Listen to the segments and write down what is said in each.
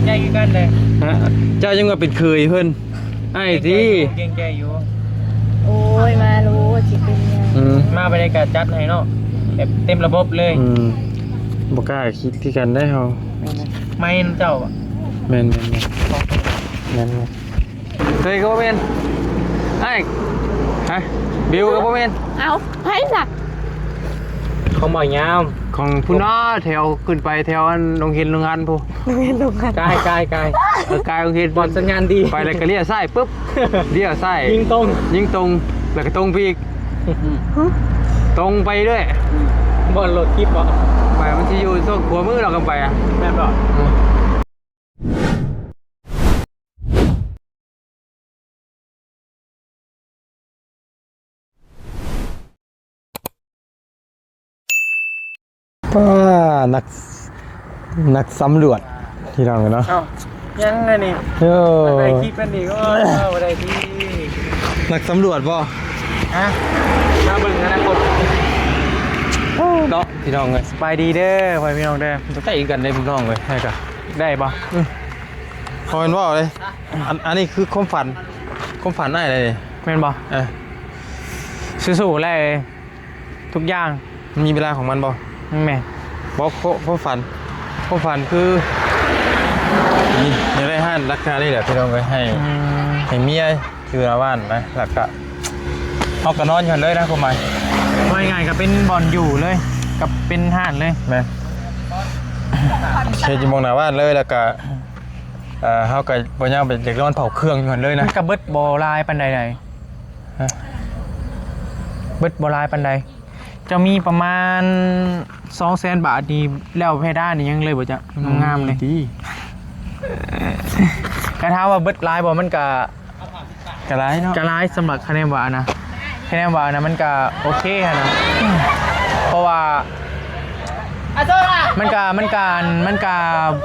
ใจกันเลยฮะเจ้ายังว่าเป็นเคยเพิ่นไอ้ที่เก่งใจอยู่โอ้ยมารู้จิเป็นยังมาบรรยากาศจัดให้เนาะแบบเต็มระบบเลยบ่กล้าคิดที่กันได้เฮาไม่เจ้าอ่ะแม่นเคยก็บ่แม่นไอ้ฮะบิวก็บ่แม่นเอาไผ่ล่ะของบ่อยยามของผู้น้าแถวขึ้นไปแถวอันโรงเรียนโรงงานผู้โรงเรียนโรงงานกายกายโรงเรียนบอลสัญญาณดีไปแล้วก็เลี้ยวซ้ายปุ๊บเลี้ยวซ้ายยิงตรงแล้วก็ตรงไปอีกตรงไปด้วยบอลโหลดคลิปบ่ไปมันสิอยู่ส่วนขวามือเรากันไปอ่ะแม่นบ่ป้านักสำรวจที่เราเนาะยังไงนี่ได้คลิปกันนี่ก็ได้ที่นักสำรวจป่ะฮะมาเบิ่งอนาคตเนาะพี่น้องเลยสบายดีเด้อไปพี่น้องเด้อจะใกล้กันได้พี่น้องเลยให้กันได้ป่ะพอเป็นว่าเลยอันนี้คือความฝันได้เลยแม่นป่ะสู้ๆเลยทุกอย่างมีเวลาของมันป่ะแม่บอกความฝันคือนี่ได้ห้านรักษาได้แหละพี่น้องเลยให้เมียคือละบ้านนะหลักกะเอากระนอนอยู่เลยนะคุณหมายว่าไงกับเป็นบอลอยู่เลยกับเป็นห้านเลยแม่เชจิมองหน้าบ้านเลยแล้วก็เขากับปัญญาเป็นเด็กนอนเผาเครื่องอยู่เลยนะกับเบิดบอลายปันใดเบิดบอลายปันใดจะมีประมาณ200,000 บาทดีแล้วเพดานนี่ยังเลยบ่จะงามเลยดีกระท้าว่าเบิดลายบ่มันกะไรเนาะกะไรสำหรับคะแนนว่านะมันก็โอเคนะเพราะว่ามันก็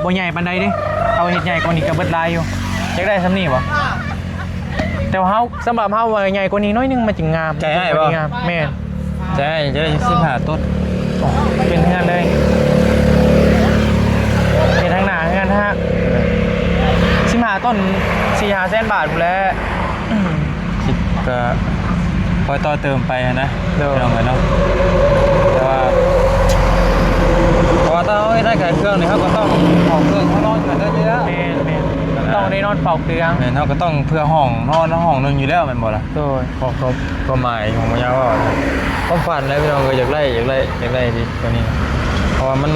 บ่ใหญ่ปานใดดิเอาเฮ็ดใหญ่กว่านี้ก็เบิดลายอยู่อยากได้ซ้ำนี่บ่แต่ว่าเฮาสำหรับเฮาว่าใหญ่กว่านี้น้อยนึงมันจึงงามใจให้บ่แม่นจะได้15 ต้นเป็นเงินเลยเป็นทางหน้าเงินฮะ15 ต้น4-500,000 บาทพุ่นแหละคิดก็พอต่อเติมไปนะลองกันเนาะแต่ว่าถ้าเอาได้ไก่เครื่องนี่เขาก็ต้องเผาเครื่องเขานอนกันได้เยอะต้องได้นอนเผาเครื่องเขาก็ต้องเพื่อห้องนอนห้องนึงอยู่แล้วมันหมดละโดยก็หมายของมันยาวว่าความฝันแล้วพี่น้องก็อยากไล่ดีกว่านี้เพราะว่ามัน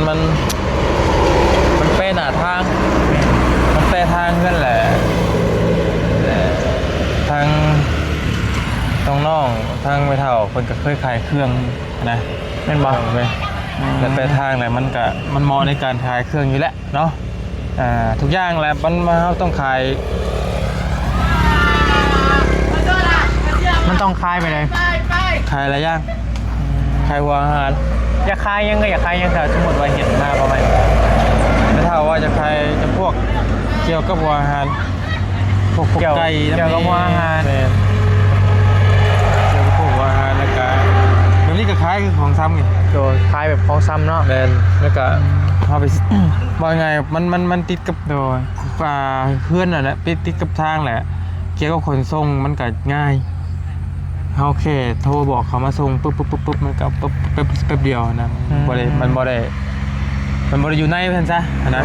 แปรหน้าทางมันแปรทางนั่นแหละทางต้องน้องทางไปเท่าคนก็เคยขายเครื่องนะเป็นบ่ไปแต่แปรทางแหละมันเหมาะในการขายเครื่องอยู่แล้วเนาะทุกอย่างแหละมันเราต้องขายมันต้องคายไปเลยขายอะไรย่างขายหัวอาหารอยากคายยังแต่สมมติว่าเห็นมาประมาณไม่เท่าว่าจะขายจะพวกเกี่ยวกับหัวอาหารพวกไก่เกี่ยวกับหัวอาหารเกี่ยวกับพวกหัวอาหารแล้วก็แบบนี้ก็ขายคือของซ้ำไงโดยคายแบบของซ้ำเนาะแล้วก็เอาไปว่าไงมันติดกับโดยเพื่อนน่ะแหละติดกับทางแหละเกี่ยวกับขนส่งมันก็ง่ายเขาแค่โทรบอกเขามาส่งปุ๊บมันก็ปุ๊บแป๊บเดียวนะมันบ่ได้อยู่ในเพิ่นซะนะ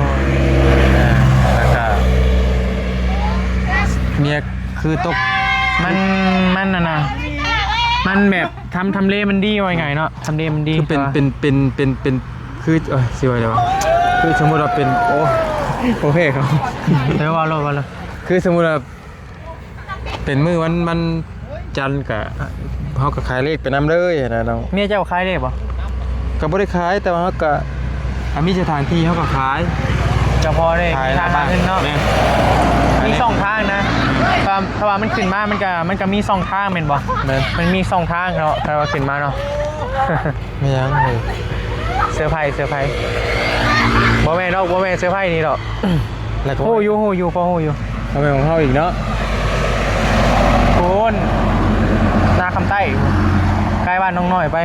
แล้วก็เมียคือตกมันน่ะนะมันแบบทำเลมันดีว่าไงเนาะทำเลมันดีคือเป็นคือสิว่าอะไรวะคือสมมุติว่าเป็นโอเคครับแต่ว่าเราคือสมมุติว่าเป็นมือมันจันกับเขาก็ขายเลขไปน้ำเลยนะน้องเมียเจ้าขายเลขป่ะก็ไม่ได้ขายแต่ว่าเขาก็มีสถานที่เขาก็ขายเฉพาะเลยทางขึ้นเนาะมี2 ทางนะถ้าว่ามันขึ้นมามันก็มี2 ทางเป็นป่ะมันมี2 ทางเนาะถ้าว่าขึ้นมาเนาะไม่ยังเลยเซอร์ไพรส์บ่แม่นเซอร์ไพรส์นี่ดอกโหอยู่พอโหอยู่เอาไปของเขาอีกเนาะคุณนาคำใต้ใกล้บ้านน้องน้อยไป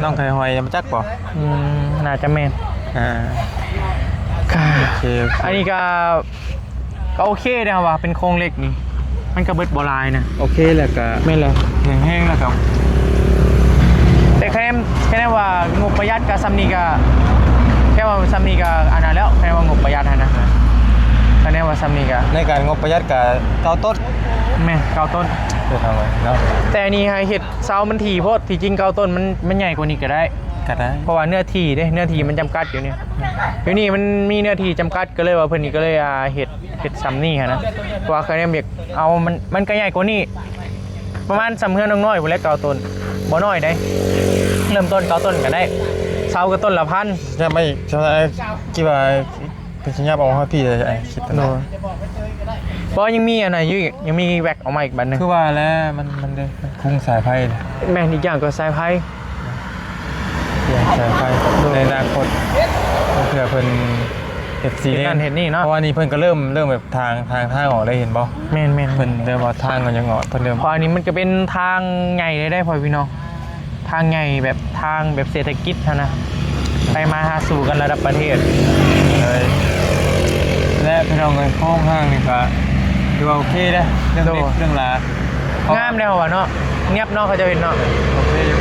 น้องไข่หอยมาจักป่ะน่าจะแม่น โอเค อันนี้ก็โอเคนะครับว่าเป็นโครงเหล็กนี่มันก็เบิดบ่ลายนะ โอเคแล้วก็ ไม่เลย แห้งๆแล้วก็ แต่แค่ว่างบประหยัดกับซัมนี่ก็แค่ว่าซัมนี่ก็อันนั้นแล้วแค่ว่างบประหยัดนะแค่ว่าซัมนี่ก็ ในการงบประหยัดกับเก้าต้น แม่เก้าต้น จะทำไงเนาะ แต่อันนี้ให้เห็ดเซามันถี่โพดที่จริงเก้าต้นมันใหญ่กว่านี้ก็ได้ ก็ได้ เพราะว่าเนื้อที่เนื้อที่มันจำกัดอยู่เนี่ยเดี๋ยวนี้มันมีเนื้อที่จำกัดก็เลยว่าเพิ่นนี่ก็เลยเห็ดซัมนี่นะเพราะว่าเขาเนี่ยอยากเอามันก็ใหญ่กว่านี้ประมาณสำเฮือนน้อยๆพุ่นแหละเก้าต้นบ่น้อยได้เริ่มต้นเก้าต้นก็ได้เซาก็ต้นละพัน จะไม่ใช่กี่ว่าเป็นสัญญาบอกให้พี่เลยไอ้คิดตั้ง โด นาน ยเพราะยังมีอันไหนอยู่อีกยังมีแว็กออกมาอีกบันหนึง คือว่าแล้วมันได้คุ้งสายไฟเลย แม่นอีกอย่างก็สายไพ่ เปลี่ยนสายไฟในอนาคตเผื่อเพิ่นเห็ดสี เห็นนั่นเห็นนี่เนาะ เพราะว่านี่เพิ่นก็เริ่มแบบทางออกได้เห็นบ่ แม่น เพิ่นเริ่มว่าทางมันยังออกเพิ่นเริ่ม เพราะอันนี้มันก็เป็นทางใหญ่เลยได้พอพี่น้องทางใหญ่แบบทางแบบเศรษฐกิจนะไปมาหาสู่กันระดับประเทศ เลยและพี่น้องเลยห้องห้างนี่ก็ถือว่าโอเคนะเรื่องเล็กเรื่องลาง ามแล้วว่ะเนาะเงียบเนาะเขาจะเห็นเนาะ โอเคอยู่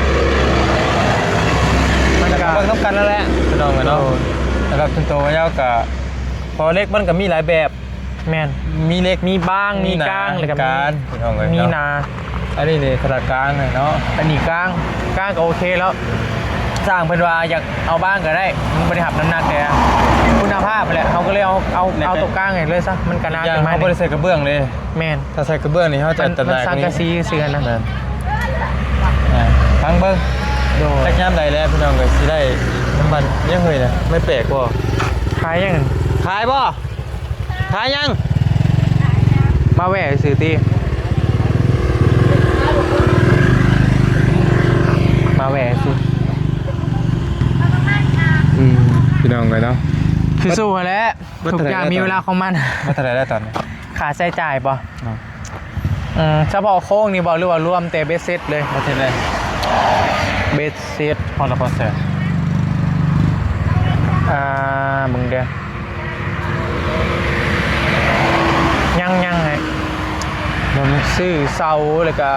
มัน แต่ ก็ ก็เบิ่งต้องกันแล้วแหละพี่น้องกันเนาะนะครับจนโตยาวกับพอเล็กมันก็มีหลายแบบ แม่น มีเล็ก มีบ้างมีกลาง ห เลยกับ การพี่น้องเลย มี เนาะ นา อันนี้นี่ขนาดกลางเลยเนาะ อันนี้กลางก็โอเคแล้วสร้างเพิ่นว่าอยากเอาบ้างก็ได้มันบริหารน้ำหนักแต่คุณภาพแหละเขาก็เลยเอาตัวกลางให้เลยซะมันก็น่า อย่าง ขึ้นมา เขาบริใส่กระเบื้องเลย แม่น ถ้าใส่กระเบื้องนี่เขาจะ มัน ตะนาย สร้างกระซีเสือนะ พังเบิ้ง โด แร ย กย่ำใดแล้วพี่น้องเลยสิได้น้ำมันเนี่ยเฮ้ยนะไม่แปลกบ่ ขายยังไง ขายบ่ขายยัง มาแหวะซื้อตีมาแหวะซื้อ พี่น้องเลยเนาะ คือสู้แหล้ว เบิด ทุก เท่าไหร่ อย่าง แล้ว มีเวลาของมัน มาเท่าไหร่ได้ตอนนี้ ค่าใช้จ่ายป่ะ เนาะ เฉพาะโค้งนี่บอกหรือว่ารวมแต่เบสเซ็ตเลย มาเท่าไหร่ เบสเซ็ต พอละพอแสน มึงเดียวยังไง รวม ซื้อเสาแล้วก็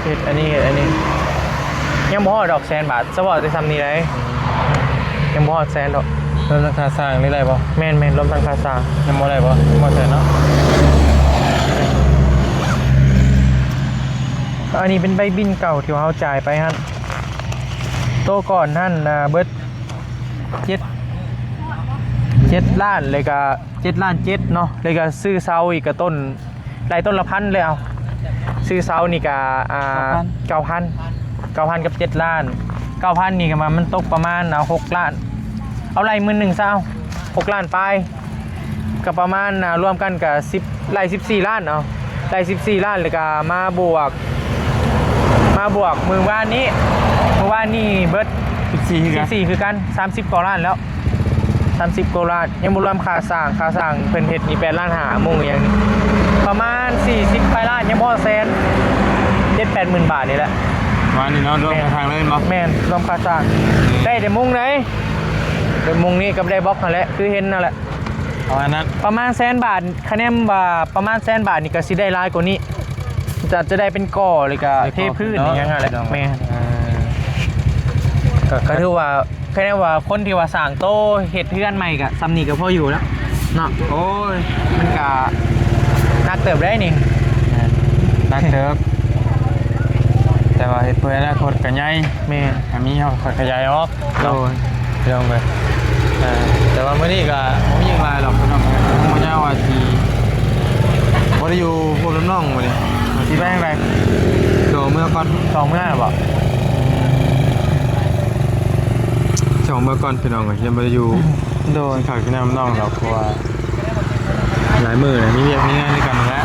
เฮ็ดอันนี้ยังบ่ฮอดดอกแสนบาทสปอร์ตจะทำนี่ได้ยังบ่ฮอดแสนดอก รวมราคาสร้างนี่ได้บ่ แม่นรวมทั้งค่าสร้าง ยังบ่ได้บ่บ่แสนเนาะ อันนี้เป็นใบบินเก่าที่ว่าเขาจ่ายไปฮะโตก่อนท่านเบิด7 ล้านเลยก็7 ล้าน7เนาะเลยก็ซื้อเสาอีกก็ต้นหลายต้นละพันเลยเอาซื้อเสานี่ก็9,000กับ7 ล้าน 9,000นี่ก็มันตกประมาณ6 ล้านเอาไร11,000ซะเอา6 ล้านไปก็ประมาณรวมกันกับ10ไร14 ล้านเอาไร14 ล้านเลยก็มาบวกมือว่านนี้เบิร์ด 14คือกัน 14คือกัน30กว่าล้านแล้ว30กว่าล้านยังบ่รวมค่าสร้างเพิ่นเฮ็ดนี่8 ล้าน5มุ่งอย่างนี้ประมาณ40ไปล้านยังบ่แสน 7-8 หมื่นบาทนี่แหละ มานี่เนาะรวมทางเลยบ่ แม่นรวมค่าสร้างได้แต่มุ่งไหนแต่มุ่งนี้กับได้บล็อกนั่นแหละคือเห็นนั่นแหละ เอาอันนั้น ประมาณ100,000 บาทคะแนนว่าประมาณ100,000 บาทนี่ก็สิได้หลายกว่านี้จะได้เป็นก่อเลยก็เทพื้นอย่างเงี้ยแหละแม่ก็ถือว่าแค่ว่าคนที่ว่าสั่งโตเฮ็ดเพื่อนใหม่ก็ซ้ำนี่ก็พออยู่แล้วเนาะ โอ้ย มันก็นักเติบได้นี่ นักเติบแต่ว่าเฮ็ดเพื่ออนาคตก็ใหญ่ แม่ อันนี้เขาขยายออก โดย เรื่องไปแต่ว่าเมื่อนี้ก็ผมยิงลายหรอกพี่น้องผมไม่ใช่ว่าทีบ่ได้อยู่พวกน้องๆมาเลย สิไปยังไง โดเมื่อก่อน 2มื้อน่ะบ่ สองเมื่อก่อนพี่น้องก็ยังบ่ได้อยู่ โดย ขายพี่น้องน้องหรอกเพราะว่าหลายมื้อเลยมีเวียกมีงานด้วยกันแล้ว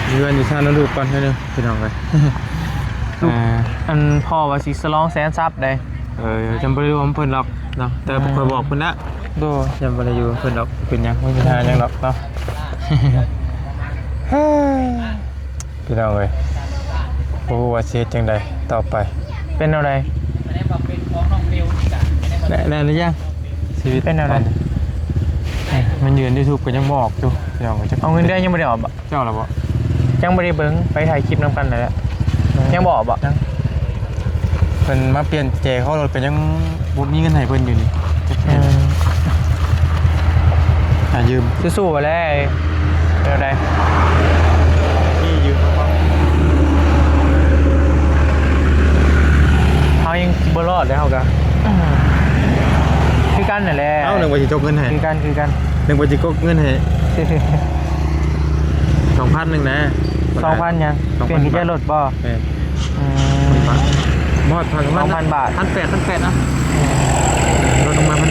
มีเงินอยู่ท่านลูกก่อนให้นึงพี่น้องไป อันพ่อว่าสิสลองแสนซับได้ จำบ่ได้รวมเพิ่นหรอกเนาะแต่เคยบอกเพิ่นนะ โดย จำบ่ได้อยู่เพิ่นหรอกเป็นหยังไม่มีทางหยังหรอกเนาะ พี่น้องเอ้ยโอ้ว่าสิเฮ็ดจังไดต่อไป เป็นอะไร แน่หรือยัง ชีวิต เป็นอะไร มันยืน YouTube ก็ยังบอกอยู่เดี๋ยวจะ เอาเงินเดือนยังไม่ได้ออกบ่ เจ้าล่ะบ่ ยังไม่ได้เบิ้งไปถ่ายคลิปน้ำกันเลยแหละยังบอกบ่ เพิ่นมาเปลี่ยนแจเขารถก็ยังบ่มีเงินให้เพิ่นอยู่นี่ยืม สู้ๆไปแล้วเดี๋ยวใด ที่ยืมเขา เขายังบ่รอดเลยเขาก็คือกันนั่นแหละ เอ้านึกว่าสิจกเงินให้ คือกัน นึกว่าสิกกเงินให้ 2,000นึงนะ 2,000ยัง 2,000 เปลี่ยนกิจรถบ่ แม่น อืม มอดพัน 2,000 บาท 1,800นะรถลงมา1,800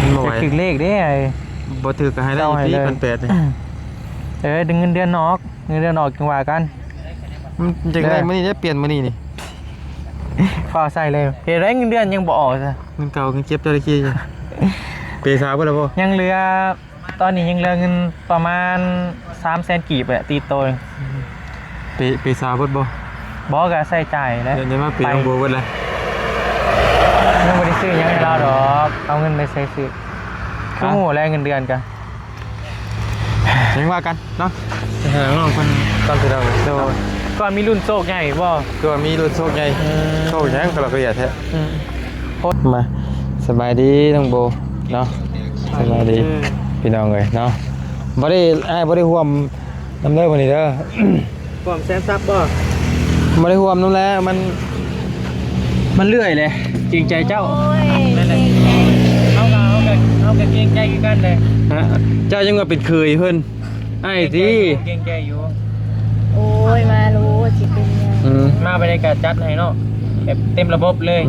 มันบ่ไหว จะถึงเลขเด้ไอ้ บ่ถือก็ให้ได้อีกที่1,800นี่ ดึงเงินเดือนออกจังหวะกัน มันจังได๋มื้อนี้จะเปลี่ยนมื้อนี้นี่ ฝ่าใส่เลยเฮ็ดได้เงินเดือนยังบ่ออกซะ เงินเก่าเงินเก็บเจ้าได้ขี้อยู่เปย์สาวเบ่ล่ะบ่ ยังเหลือตอนนี้ยังเหลือเงินประมาณ300,000กีบอะตีโตเอง เปย์สาวเบิดบ่ บ่ก็ใส่จ่ายแล้ว เดี๋ยวมาเปย์น้องโบเบิดเลย ยังบ่ได้ซื้อหยังให้เราดอกเอาเงินไปใช้ซื้อคือหมู่แลเงินเดือนกัน ยังว่ากันเนาะน้องเพิ่นตอนที่เรา โดนก่อนมีรุ่นโชคใหญ่บ่ ก็มีรถโชคใหญ่โชคใหญ่ก็เราก็อยากแท้ อืม มาสบายดีน้องโบเนาะสบายดีพี่น้องเอ้ยเนาะบ่ได้บ่ได้ห่วมน้ำเด้อวันนี้เด้อ ความแซมซับบ่ บ่ได้ห่วมน้ำแล้วมันเลื่อยเลย จริงใจเจ้า โอ้ย นั่นแหละ เก่งใจ เอากับเกรงใจกันเลย ฮะเจ้ายังว่าเป็นเคยเพิ่นไอ้ที่ เกรงใจอยู่ โอ้ยมารู้ว่าจิเป็นยัง มาบรรยากาศจัดให้เนาะแบบเต็มระบบเลย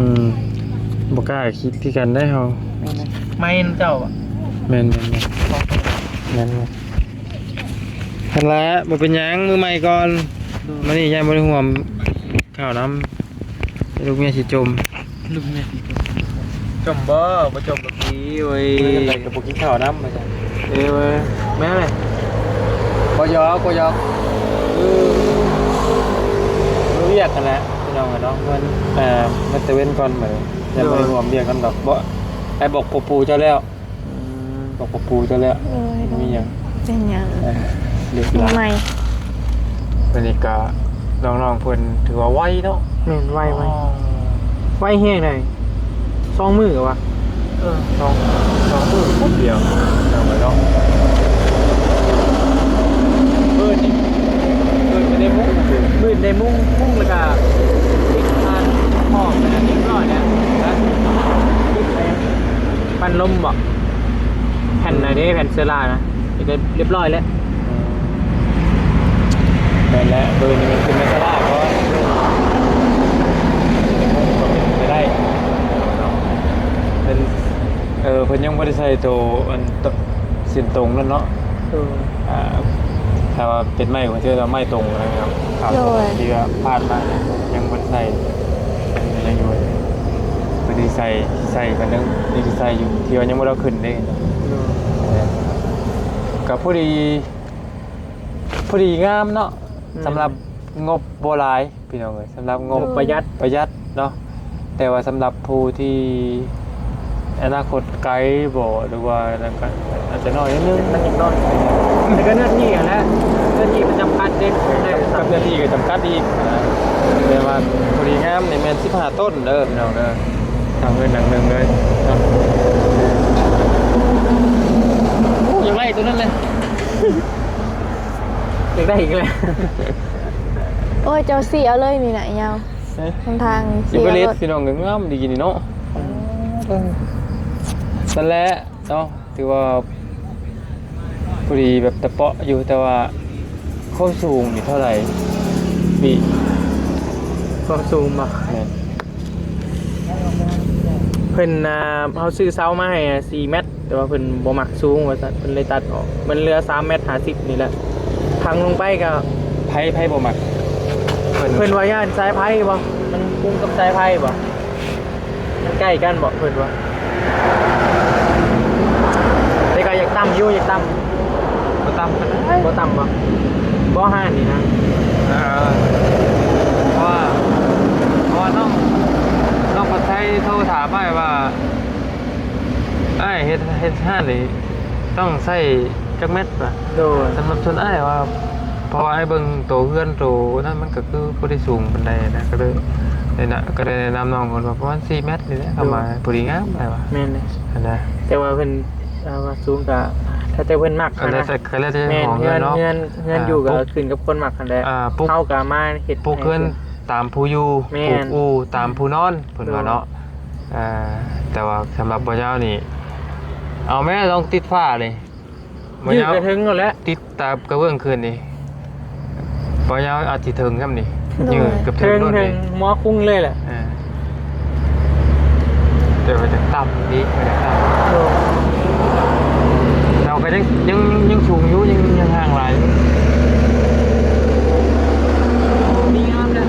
บ่กล้าคิดที่กันได้เฮา ไม่เจ้าบ่ แม่นกันแล้วบ่เป็นหยังมือใหม่ก่อนมานี่ยังบ่ได้ห่วมข้าวน้ำลูกเมียสิจม ลูกเนี่ยจมบ่จมแบบนี้เว้ย กับบ่กินข้าวน้ำมาจ้ะ เว้ยแม่เลย ก็ยอกรู้เรียกกันแหละพี่น้องเนาะมันตะเว้นก่อนเหมือนยังบ่ได้ห่วมเรียกกันดอกบ่ไอ้บอกปู่เจ้าแล้วบอกปู่เจ้าแล้ว โอ้ย มีหยัง เป็นยัง เรียก ทำ ลา ไม บรรยากาศน้องๆเพิ่นถือว่าไวเนาะ แม่นไวแห้งเลย2 มื้อวะ สองมือปุ๊บเดียวเอาไปเนาะไม่ได้มุ้ง มืดในมุ้งแล้วก็ติดทานหอกนะนิดหน่อยนะติดอะไรปันลมบ่แผ่นไหนเด้แผ่นเซรานะนี่ก็เรียบร้อยแล้ว แม่นแล้วนี่มันเป็นเมทัลล่าเพราะจะได้เป็นเพิ่นยังบ่ได้ใส่ตัวอันเส้นตรงนั่นเนาะถ้าว่าเป็นไม้ของเธอเราไม้ตรงนะครับที่ว่าพลาดมายังบ่ได้ใส่ยังอยู่บ่ได้ใส่กันนึงนี่สิใส่อยู่ที่ว่ายังบ่ได้ขึ้นเด้กับพอดีงามเนาะสำหรับงบโบราณพี่น้องเอ้ยสำหรับงบประหยัดเนาะแต่ว่าสำหรับผู้ที่อนาคตไกลบ่หรือว่านั่นก็อาจจะน้อยนิดนึง มันยังน้อยแต่ก็หน้าที่อ่ะนะหน้าที่ประจำการเด่นได้ กับหน้าที่ก็จำกัดอีกแต่ว่าพอดีงามในแม่น15ต้นเด้อพี่น้องเด้อทางเงินหนังหนึงเลยเนาะอย่างไรตัวนั้นเลย อยากได้อีกเลย โอ้ยเจ้าสี่เอาเลยนี่ไหนะยาวทาง สิ สี่ ไป เอา เล ร ส ถ พี่น้องก็งามดีกินนี่เนาะนั่นแหละเนาะถือว่าพอดีแบบตะเปาะอยู่แต่ว่าความสูงนี่เท่าไหร่ปี ความสูงบ่ แม่น เพิ่นเขาซื้อเสามาให้4 เมตรแต่ว่าเพิ่นบ่มักสูงว่าซั่นเพิ่นเลยตัดออกมันเหลือ3 เมตร 50นี่แหละพังลงไปก็ ไพ่บ่มัก เพิ่นว่าย่านสายไผ่บ่มันคุ้มกับสายไผ่บ่มันใกล้กันบ่เพิ่นว่าแต่ก็อยากต่ำอยู่อยากต่ำบ่ต่ำบ่ห้านนี่นะ เพราะว่าน้องคนไทยโทรถามมาว่า อ้ายเฮ็ดห้านนี่ต้องใส่จักเม็ดป่ะ โดย สำหรับส่วนอ้ายว่าเพราะว่าไอ้เบิ่งโตเฮือนโตนั่นมันก็คือบ่ได้สูงปานใดนะก็เลยก็ได้แนะนำน้องคนว่าประมาณ4เมตรนี่แหละเข้ามาพอดีงามไปว่า แม่นเลย อันนะ แต่ว่าเพิ่นว่าสูงก็ถ้าแต่เพิ่นมัก อัน นะ นั้นก็แล้วแต่ แม่น ของ เงิ เงิน น เนาะ เงินอยู่ก็ขึ้นกับคนมักกันแหละ ปุ๊ก เฮาก็มาเฮ็ด ปุ๊กเฮือนตามผู้อยู่ แม่น ปุ๊กอูตามผู้นอนเพิ่นว่าเนาะแต่ว่าสำหรับบ่เจ้านี่เอาแม่ลองติดฝ้าเลยบ่ ยืด เจ้าก ระถึงแล้วแหละ ติดตามกระเบื้องคืนนี่บ่เจ้าอาจสิถึงครับนี่ยืดกับถึ ถึ ง ง โน่น ถึ นี่ งหมอคุ้งเลยแหละ เดี๋ยวมันจะต่ำนี้มันจะต่ำเราก็ยังสูงอยู่ยังห่างหลาย มีงามแล้ว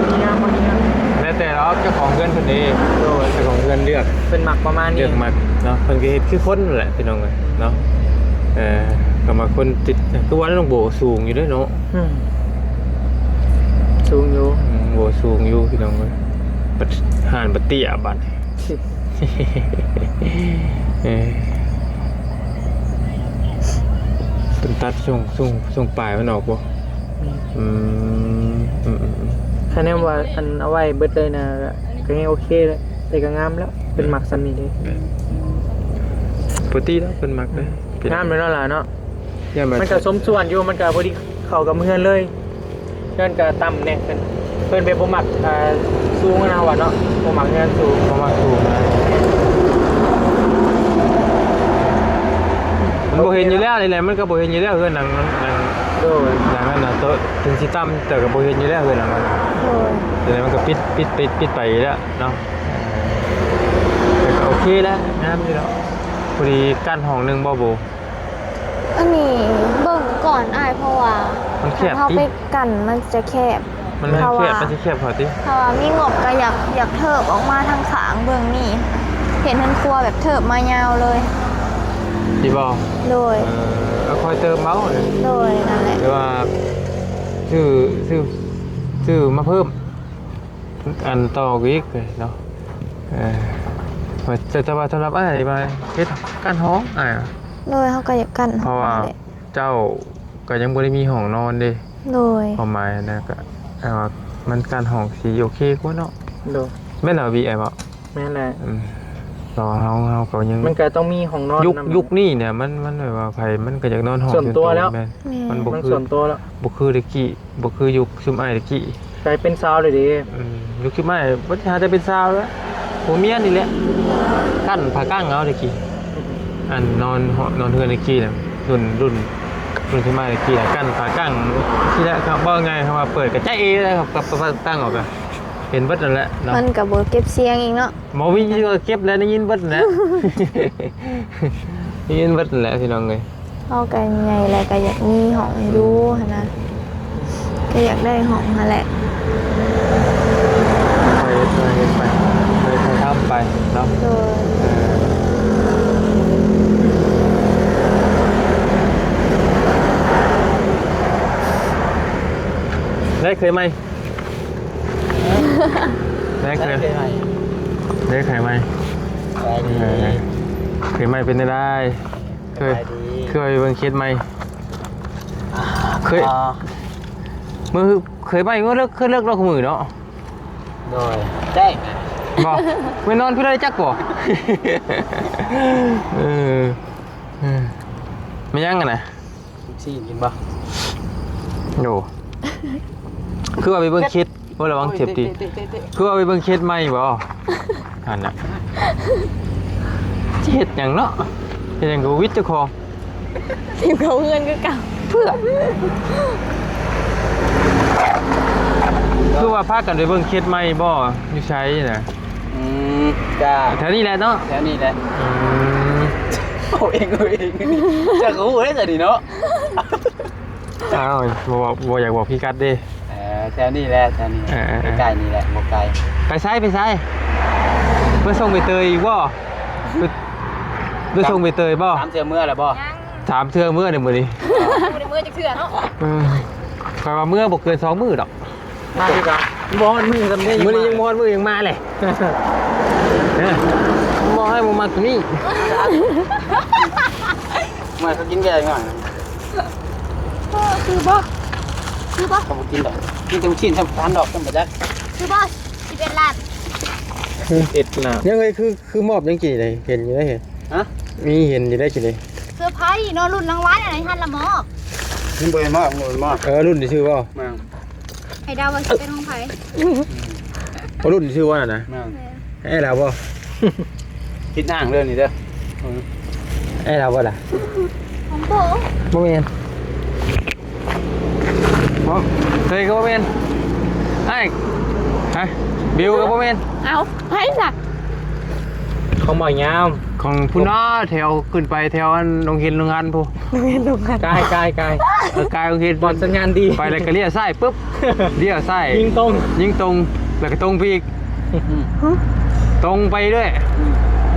มีงามบ่มีงาม แล้วแต่เราเจ้าของเงินคนนี้เจ้าของเงินเลือก เป็นหมักประมาณนี้ เลือกมาเนาะคนก็เฮ็ดคือคนนั่นแหละพี่น้องเลยเนาะก็มาคนติดคือว่าต้องโบสูงอยู่ด้วยเนาะ สูงอยู่ โบสูงอยู่พี่น้องเลยบัดห่านบัดเตี้ยบัดเป็นตัดส่งปลายมันออกบ่อืม คะแนนว่าอันเอาไว้เบิดเลยนะก็ยังโอเคเลยแต่ก็งามแล้วเป็นหมักซันนี่เลย ปกติแล้วเป็นมักเลย งามเลยเนาะล่ะเนาะ ย่ามา มันก็สมส่วนอยู่มันก็พอดีเข้ากับเพื่อนเลยเพื่อนก็ต่ำเนี่ยเพิ่นเป็นบ่มักสูงนะว่าเนาะบ่มักเงินสูง ประมาณถูกนะมันบ่เห็นอยู่แล้วนี่แหละมันก็บ่เห็นอยู่แล้วเฮือนหนัง โดย หนังนั่นน่ะโตถึงสิต่ำแต่ก็บ่เห็นอยู่แล้วเฮือนหนังมัน โดย แต่มันก็ปิดไปแล้วเนาะแต่ก็โอเคแล้วงามอยู่แล้วพอดีกั้นห้องนึงบ่โบ อันนี้เบิ่งก่อนอ้ายเพราะว่า มันแคบ ถ้า ติ ไปกันมันจะแคบ มันแคบมันสิแคบพอติ ถ้าว่ามีงบก็อยากเถิบออกมาทางขางเบิ่งนี่เห็นทันครัวแบบเถิบมายาวเลย สิบ่ โดย เอาคอยเติมเมาส์เลย โดยนั่นแหละ หรือว่าชื่อมาเพิ่มอันต่ออีกเลยเนาะจะว่าสำหรับอ้ายมาเฮ็ดการห้องอ้าย โดยเขาก็อยากกัน เพราะว่าเจ้าก็ยังบ่ได้มีห้องนอนเด้ โดย ความหมายนะก็ว่ามันการห้องสิโอเคกว่าเนาะ โดย แม่นเอาบีไอ้บ่ แม่นแหละ ต่อเฮาก็ยัง มันก็ต้องมีของนอน ยุคนี้เนี่ยมันแบบว่าไผมันก็อยากนอนห้อง ส่วนตัวแล้ว ม่น แม่ มันบ่ มัน คือ ส่วนตัวแล้ว บ่คือตะกี้บ่คือยุคซุมอ้ายตะกี้ กลายเป็นซาวเลยดิ ยุคซุมอ้ายบ่หาแต่เป็นสาวแล้วผัวเมียนี่แหละกั้นผ้ากั้งเอาตะกี้อันนอนเฮือนตะกี้น่ะรุ่นที่มาตะกี้น่ะกั้นผ้ากั้งที่แรกครับว่าไงครับว่าเปิดกระจายเลยครับกับตั้งออกอ่ะเห็นเบิดนั่นแหละเนาะ มันกับโบเก็บเสียงอีกเนาะ หมอวิ่งก็เก็บแล้วได้ยินเบิดนั่นแหละ ได้ยินเบิดนั่นแหละพี่น้องเลย เอากันใหญ่แหละก็อยากมีห้องอยู่หั่นนะก็อยากได้ห้องนั่นแหละ ไปทำไปเนาะ โดย ได้เคยไหมได้เคยไหมเคยไหมเป็นได้เคยเบิ่งเคสไหมเคยมือเคยไหมเมื่อเลิกเราขมือเนาะ โดยแจ้ง บอกไม่นอนพี่ได้จักบ่ไม่ยั่งกันนะ ซี่กินบ่ โอ้คือว่าไปเบิ่งคิดว่าระวังเจ็บตีคือว่าไปเบิ่งคิดไหมบ่อันน่ะเฮ็ดหยังเนาะเฮ็ดหยังก็วิทย์เจ้าของ ทีมเขาเงินก็เก่า เพื่อคือว่าพากันไปเบิ่งคิดไหมบ่อยู่ไสน่ะ จ้า แถวนี้แหละเนาะ แค่นี้แหละเอาเองจะกูได้แต่ดีเนาะ อ้าวบ่อยากบอกพี่กัดเด้ แค่นี้แหละแค่นี้ใกล้นี่แหละบ่ไกล ไปไสเพื่อส่งไปเตยอีกบ่เพื่อส่งไปเตยบ่ 3เทื่อเมื่อแล้วบ่ ถามเทื่อมื้อนี่มื้อนี้ ดูในมือจะเถื่อเนาะ คอยว่ามื้อบ่เกิน2มื้อดอก มาดีกว่าบ่ฮอดมือซำนี้ มื้อนี้ยังบ่ฮอดมื้อยังมาเลย บ่ให้มึงมาตัวนี้ มาเขากินแกงก่อน คือบ่คือบ่ เขาบอกกินดอกกินเต็มชิ้นทำทานดอกกันไปได้ คือบ่11ล้าน เอ็ดน่ะ ยังไงคือมอบยังกี่เลยเห็นอยู่ได้เห็น ฮะ มีเห็นอยู่ได้กี่เลย เซอร์ไพรส์เนาะรุ่นรางวัลอะไรท่านละหมอ กินบ่อยมากบ่อยมาก รุ่นที่ชื่อว่า มา ไอ้ดาวว่าสิเป็นของไผ รุ่นที่ชื่อว่าน่ะนะ มา ไอ้เราบ่ คิดนั่งเรื่องนี้เด้อ ไอ้เราบ่ล่ะ ของโบ บ่แม่นบ่เคยก็บ่แม่นไอ้ฮะบิวก็บ่แม่น เอาไผสัก เขาหมอยยาม ของพุ่นน้อแถวขึ้นไปแถวอันโรงเรียนโรงงานพู กายกายกาย กายโรงเรียน บอลสัญญาณดี ไปแล้วก็เลี้ยวซ้ายปุ๊บเลี้ยวซ้าย ยิงตรง ยิงตรงแล้วก็ตรงไปอีกตรงไปด้วย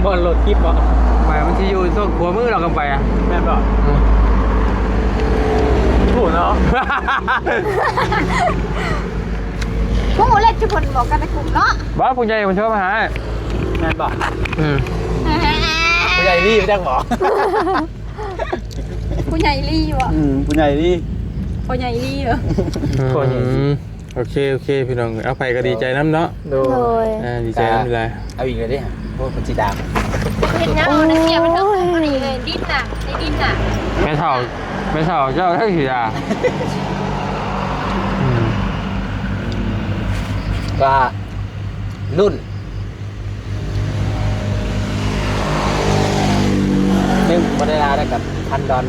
บอลโหลดคลิปบ่ ไปมันจะอยู่ตรงหัวมือเรากันไปอ่ะ แม่นบ่ถูกเนาะ พวกหมูเล็กทุกคนบอกกันในกลุ่มเนาะ บ้าผู้ใหญ่มันชอบมาหา แม่นบ่ อืม ผู้ใหญ่รีบจังบ่ ผู้ใหญ่รีอยู่อ่ะ ผู้ใหญ่นี่ ผู้ใหญ่รีเหรอ โอเคพี่น้องเอาไปก็ดีใจน้ำเนาะ โดย ดีใจน้ำเป็นไร เอาอีกเลยดิพวกมันจีดาม เห็นนะนักเกียร์มันต้องพอดีเลยดิ้นน่ะในดิ้นน่ะ ไม่เท่าเจ้าทั้งสีดา ก็รุ่นนึงบันไดลาได้กับพันดอน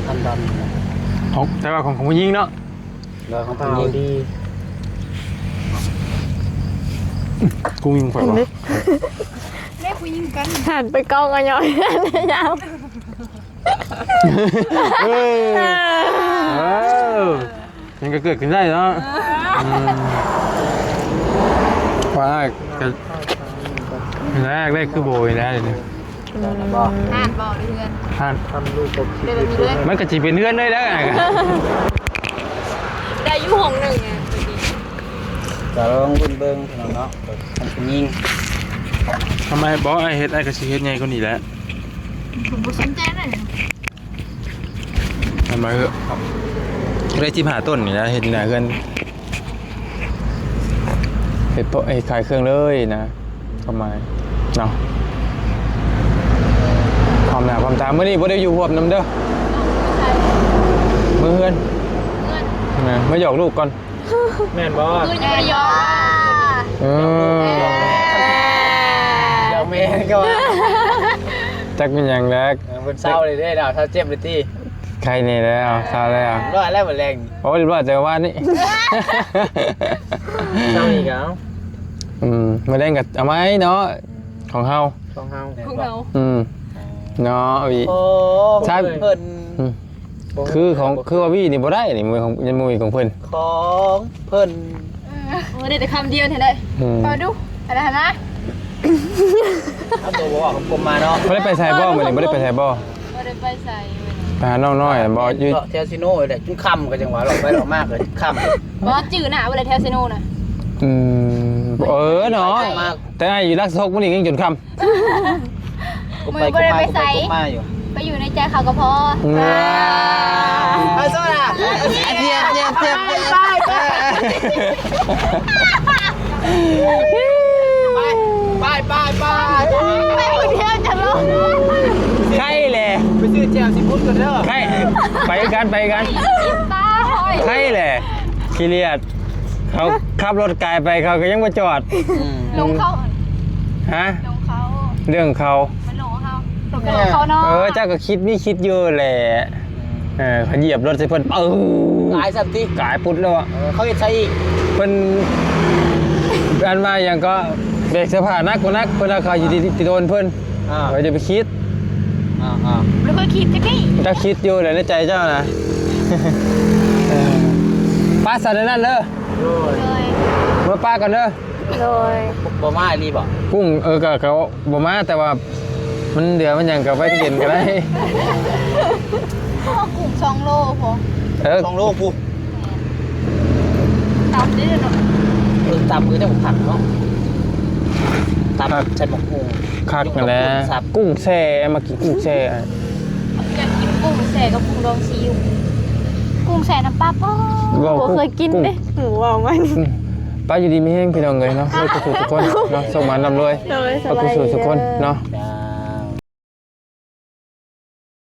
แต่ว่าของผู้หญิงเนาะ โดยของ เป ผู้ ล่า หญิง ดี กูยิงฝ่ายวะ เรียกผู้หญิงกัน หันไปกองกันย่อยยาว ยังก็เกิดขึ้นได้เนาะว่าแรกได้คือโบยนะเดี๋ยวนี้ บ่ ห่านบอกเพื่อน ท่าน ทำลูกผม เดินไปเลย มันก็จีเป็นเพื่อนได้แล้วไง ได้อยู่ห้องหนึ่งไง จะลองรุ่นเบิ้งเนาะของผู้หญิง ทำไมบอกไอ้เฮ็ดไอ้กระชีเฮ็ดไงคนนี้แหละ ผมบ่สนใจเลย ทำไมเหอะได้ที่ผ่าต้นนี่นะเห็นนะเพื่อนเห็ดไอ้ขายเครื่องเลยนะทำไมเนาะความหนาความตาเมื่อนี้บ่ได้อยู่หวบน้ำเด้อมือเพื่อนมาหยอกลูกก่อน แม่นบ่ คือจะยอม เดี๋ยวเมย์ก็ว่า จักเป็นอย่างแรก บนเศร้าเลยได้ดาวเท้าเจ็บเลยที่ ใครนี่แล้วซาแล้ว ร้อยแล้วเหมือนแรง โอ้เรียบร้อยแต่ว่านี่ เจ้าอีกแล้ว มาเล่นกับเอาไหมเนาะของเฮา ของเฮา ของเรา เนาะอี โอ้ ใช่ เพิ่น คือว่าวี่นี่บ่ได้นี่มือของยันมือของเพิ่น ของเพิ่น โอ้ได้แต่คำเดียวเท่านั้น มาดูอะไรนะ เอาตัวบอกของผมมาเนาะ บ่ได้ไปใส่บ่มื้อนี้บ่ได้ไปใส่บ่ ไม่ได้ไปใส่ ไปหาน้องน้อยบ่อยู่ เทลซิโน่เลยจุ้งค่ำก็จังหวะหลอกไปหลอกมากเลยค่ำ บอสจืดหนาเวลาแทลเซโนน่ะ เนาะแต่อยู่รักซกมื้อนี้ยังจนค่ำ กูไปกูมาอยู่ ไปอยู่ในใจเขาก็พอ ไปโซ่ละเทียบไป ไปคนเดียวจะลง ใช่แหละ ไปซื้อแจวซีฟู้ดกันเด้อ ใช่ไปกัน ตาหอย ใช่แหละขี้เลียดเขาขับรถไกลไปเขาก็ยังมาจอด ลงเขา ฮะ ลงเขา เรื่องเขา มันลงเขาลงเขาเนาะ เจ้าก็คิดนี่คิดอยู่แหละเขาเหยียบรถใส่เพิ่นหลายสัมที กายปุ๊ดแล้วอ่ะ เขาจะใช้อีก เพิ่นอันมาอย่างก็เบรกเสื้อผ้านักกว่านักเพิ่นเอาเขาอยู่ที่โดนเพิ่นเราจะไปคิด ไม่เคยคิดจะกี่ เจ้าคิดอยู่เลยในใจเจ้านะป้าสัตว์นั่นเด้อ เลย มาป้ากันเด้อ โดย บ่มารีบ่ กุ้งก็เขาบ่มาแต่ว่ามันเดี๋ยวมันยังกับไว้ที่เย็นก็ได้ พ่อกลุ่ม2 โลพอ 2 โลกู ตามได้เนาะ ตามมือเจ้าผักเนาะต ซับใส่หมกกุ้ง คักนั่นแหละ ซับ กุ้งแช่มากินกุ้งแช่ อยากกินกุ้งแช่กับกุ้งดองซีอิ๊ว กุ้งแช่น้ำปลาป้อบ่เคยกินเด้หนูว่ามัน ป้าอยู่ดีไม่แห้งพี่น้องเลยเนาะทุกคนเนาะส่งมาลำรวย เลยส ขอบ บา คุณ ย ทุกคนเนาะ จ้า